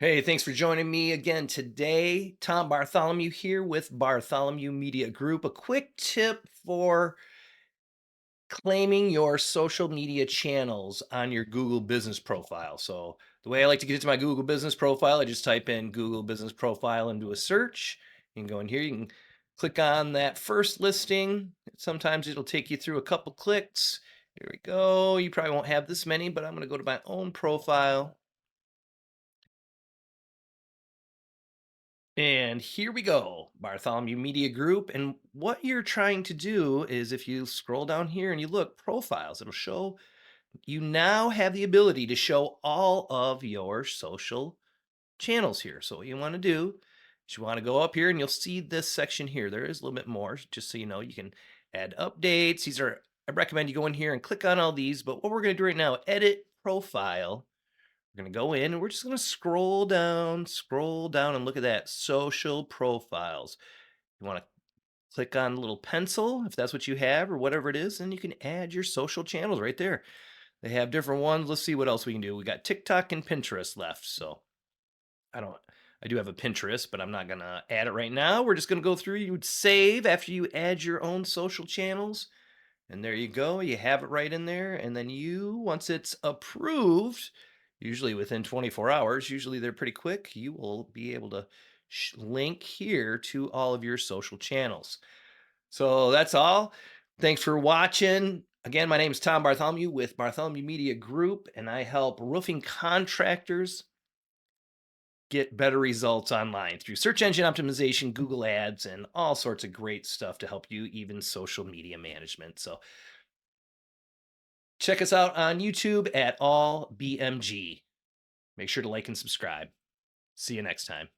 Hey, thanks for joining me again today. Tom Bartholomew here with Bartholomew Media Group. A quick tip for claiming your social media channels on your Google business profile. So, the way I like to get into my Google business profile, I just type in Google business profile into a search. You can go in here, you can click on that first listing. Sometimes it'll take you through a couple clicks. Here we go. You probably won't have this many, but I'm going to go to my own profile. And here we go, Bartholomew Media Group. And what you're trying to do is if you scroll down here and you look profiles, it'll show you now have the ability to show all of your social channels here. So what you want to do is you want to go up here and you'll see this section here. There is a little bit more, just so you know, you can add updates. I recommend you go in here and click on all these, but what we're going to do right now, edit profile. We're going to go in and we're just going to scroll down and look at that social profiles. You want to click on the little pencil if that's what you have or whatever it is, and you can add your social channels right there. They have different ones. Let's see what else we can do. We got TikTok and Pinterest left. So I don't, I do have a Pinterest, but I'm not going to add it right now. We're just going to go through. You would save after you add your own social channels. And there you go. You have it right in there. And then once it's approved, usually within 24 hours, usually they're pretty quick, you will be able to link here to all of your social channels. So that's all. Thanks for watching. Again, my name is Tom Bartholomew with Bartholomew Media Group, and I help roofing contractors get better results online through search engine optimization, Google Ads, and all sorts of great stuff to help you, even social media management. So check us out on YouTube at All BMG. Make sure to like and subscribe. See you next time.